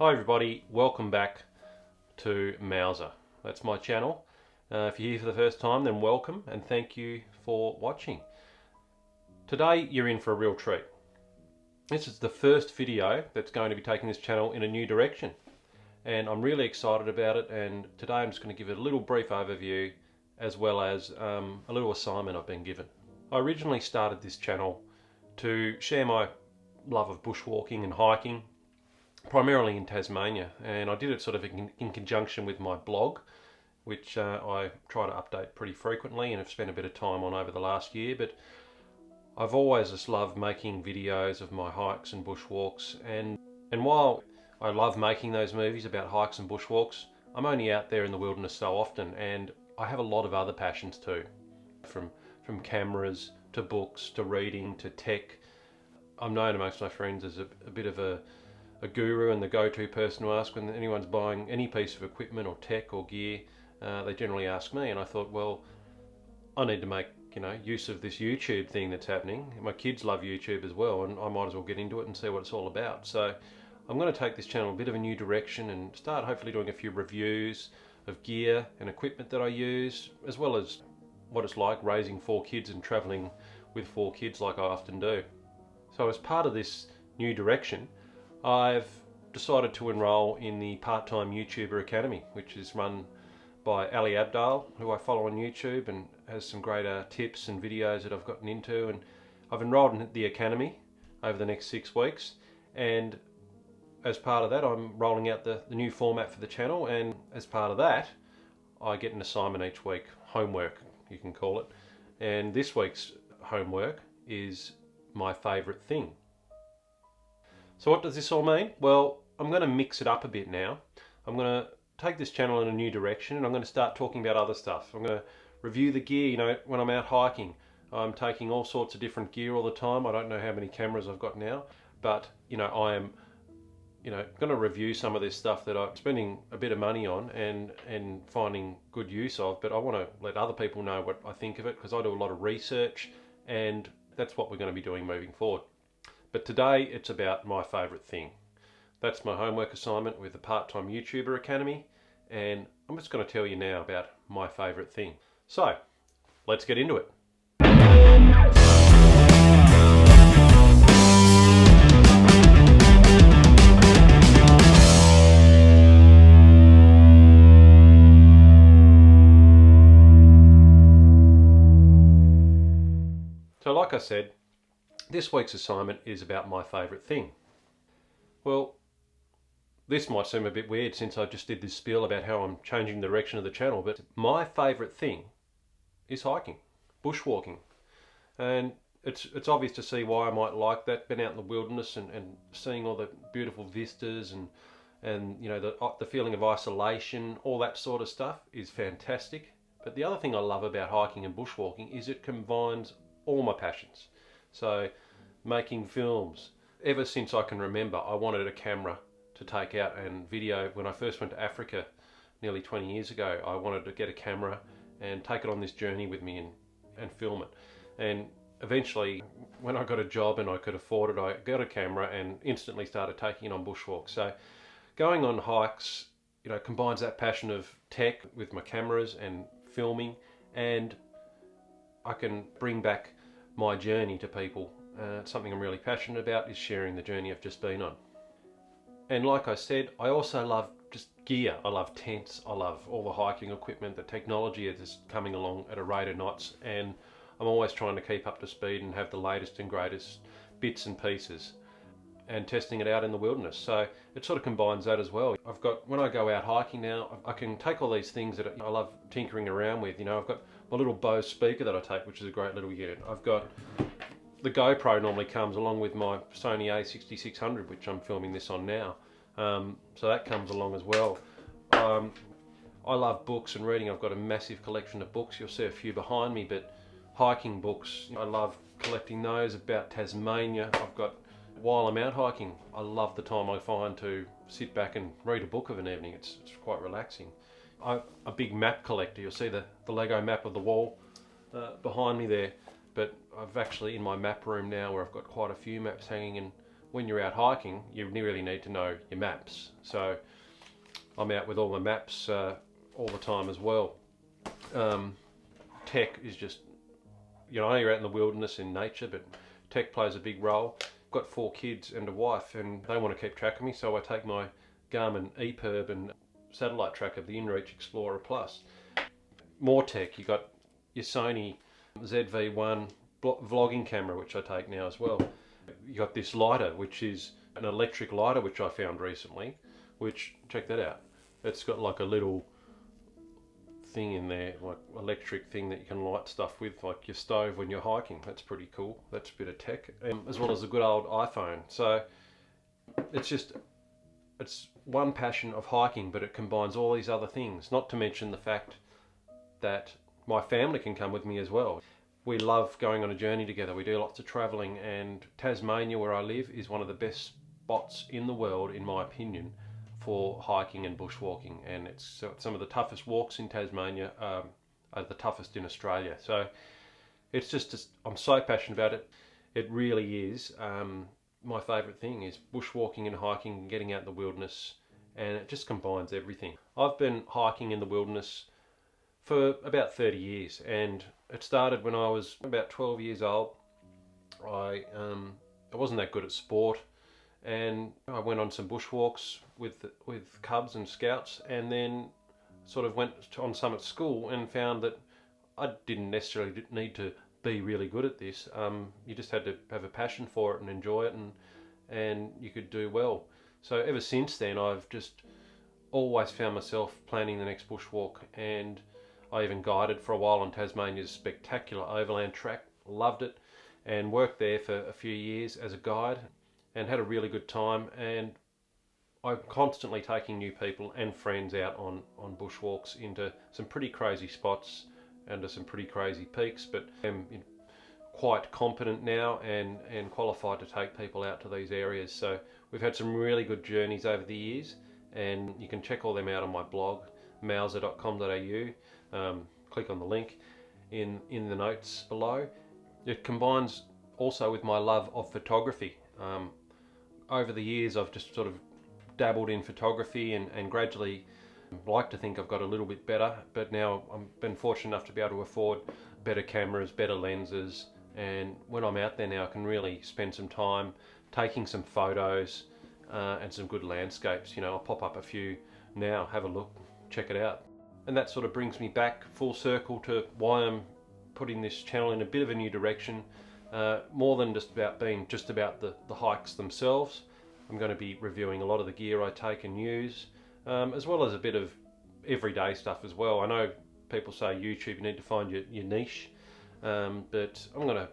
Hi everybody, welcome back to Mauser. That's my channel. If you're here for the first time, then welcome and thank you for watching. Today you're in for a real treat. This is the first video that's going to be taking this channel in a new direction, and I'm really excited about it. And today I'm just going to give it a little brief overview as well as a little assignment I've been given. I originally started this channel to share my love of bushwalking and hiking, primarily in Tasmania, and I did it sort of in conjunction with my blog, which I try to update pretty frequently and have spent a bit of time on over the last year. But I've always just loved making videos of my hikes and bushwalks, and while I love making those movies about hikes and bushwalks, I'm only out there in the wilderness so often, and I have a lot of other passions too, from cameras to books to reading to tech. I'm known amongst my friends as a bit of a guru and the go-to person to ask when anyone's buying any piece of equipment or tech or gear. They generally ask me, and I thought, well, I need to make use of this YouTube thing that's happening. My kids love YouTube as well, and I might as well get into it and see what it's all about. So I'm going to take this channel a bit of a new direction and start hopefully doing a few reviews of gear and equipment that I use, as well as what it's like raising 4 kids and traveling with 4 kids like I often do. So as part of this new direction, I've decided to enroll in the part-time YouTuber Academy, which is run by Ali Abdaal, who I follow on YouTube and has some great tips and videos that I've gotten into. And I've enrolled in the Academy over the next 6 weeks, and as part of that I'm rolling out the new format for the channel, and as part of that I get an assignment each week, homework you can call it. And this week's homework is my favourite thing. So what does this all mean? Well, I'm going to mix it up a bit now. I'm going to take this channel in a new direction, and I'm going to start talking about other stuff. I'm going to review the gear. When I'm out hiking, I'm taking all sorts of different gear all the time. I don't know how many cameras I've got now, but I am going to review some of this stuff that I'm spending a bit of money on and finding good use of. But I want to let other people know what I think of it, because I do a lot of research, and that's what we're going to be doing moving forward. But today it's about my favourite thing. That's my homework assignment with the Part-Time YouTuber Academy, and I'm just going to tell you now about my favourite thing. So, let's get into it. So like I said, this week's assignment is about my favourite thing. Well, this might seem a bit weird since I just did this spiel about how I'm changing the direction of the channel, but my favourite thing is hiking, bushwalking. And it's obvious to see why I might like that. Been out in the wilderness and seeing all the beautiful vistas and the feeling of isolation, all that sort of stuff is fantastic. But the other thing I love about hiking and bushwalking is it combines all my passions. So making films. Ever since I can remember, I wanted a camera to take out and video. When I first went to Africa nearly 20 years ago, I wanted to get a camera and take it on this journey with me and film it. And eventually, when I got a job and I could afford it, I got a camera and instantly started taking it on bushwalks. So going on hikes, combines that passion of tech with my cameras and filming, and I can bring back my journey to people. Something I'm really passionate about is sharing the journey I've just been on. And like I said, I also love just gear. I love tents, I love all the hiking equipment. The technology is just coming along at a rate of knots, and I'm always trying to keep up to speed and have the latest and greatest bits and pieces and testing it out in the wilderness. So it sort of combines that as well. When I go out hiking now, I can take all these things that I love tinkering around with. I've got my little Bose speaker that I take, which is a great little unit. I've got the GoPro normally comes along with my Sony A6600, which I'm filming this on now. So that comes along as well. I love books and reading. I've got a massive collection of books. You'll see a few behind me, but hiking books, I love collecting those about Tasmania. While I'm out hiking, I love the time I find to sit back and read a book of an evening. It's quite relaxing. I'm a big map collector. You'll see the Lego map of the wall behind me there. But I've actually, in my map room now, where I've got quite a few maps hanging, and when you're out hiking, you really need to know your maps. So I'm out with all my maps all the time as well. Tech is just, I know you're out in the wilderness in nature, but tech plays a big role. I've got 4 kids and a wife, and they want to keep track of me, so I take my Garmin EPIRB and satellite tracker, the InReach Explorer Plus. More tech, you got your Sony ZV-1 vlogging camera, which I take now as well. You got this lighter, which is an electric lighter, which I found recently, which, check that out. It's got like a little thing in there, like electric thing that you can light stuff with, like your stove when you're hiking. That's pretty cool. That's a bit of tech, as well as a good old iPhone. So it's one passion of hiking, but it combines all these other things, not to mention the fact that my family can come with me as well. We love going on a journey together. We do lots of travelling, and Tasmania, where I live, is one of the best spots in the world, in my opinion, for hiking and bushwalking. And it's some of the toughest walks in Tasmania are the toughest in Australia. So it's just I'm so passionate about it. It really is. My favourite thing is bushwalking and hiking and getting out in the wilderness, and it just combines everything. I've been hiking in the wilderness for about 30 years, and it started when I was about 12 years old. I wasn't that good at sport, and I went on some bushwalks with cubs and scouts, and then sort of went on some at school and found that I didn't necessarily need to be really good at this. You just had to have a passion for it and enjoy it, and you could do well. So ever since then, I've just always found myself planning the next bushwalk, and I even guided for a while on Tasmania's spectacular overland track. Loved it, and worked there for a few years as a guide and had a really good time. And I'm constantly taking new people and friends out on bushwalks into some pretty crazy spots and to some pretty crazy peaks, but I'm quite competent now and qualified to take people out to these areas. So we've had some really good journeys over the years, and you can check all them out on my blog, mauser.com.au. Click on the link in the notes below. It combines also with my love of photography. Over the years, I've just sort of dabbled in photography and gradually like to think I've got a little bit better, but now I've been fortunate enough to be able to afford better cameras, better lenses, and when I'm out there now I can really spend some time taking some photos and some good landscapes. I'll pop up a few now, have a look, check it out. And that sort of brings me back full circle to why I'm putting this channel in a bit of a new direction, more than just about being the hikes themselves. I'm going to be reviewing a lot of the gear I take and use, as well as a bit of everyday stuff as well. I know people say YouTube, you need to find your niche, but I'm going to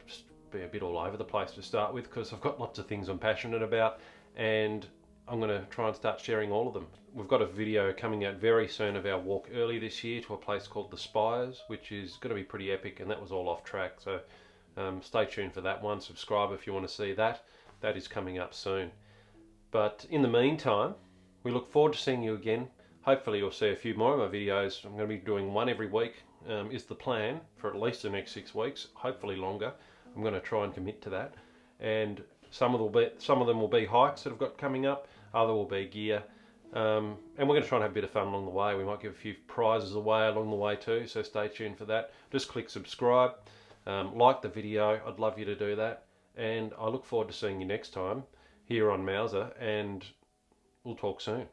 be a bit all over the place to start with, because I've got lots of things I'm passionate about, and I'm going to try and start sharing all of them. We've got a video coming out very soon of our walk early this year to a place called the Spires, which is going to be pretty epic, and that was all off track. So stay tuned for that one. Subscribe if you want to see that. That is coming up soon. But in the meantime, we look forward to seeing you again. Hopefully you'll see a few more of my videos. I'm going to be doing one every week, is the plan for at least the next 6 weeks, hopefully longer. I'm going to try and commit to that. And some of them will be hikes that I've got coming up, other will be gear. And we're going to try and have a bit of fun along the way. We might give a few prizes away along the way too, so stay tuned for that. Just click subscribe, like the video, I'd love you to do that. And I look forward to seeing you next time here on Mauser, and we'll talk soon.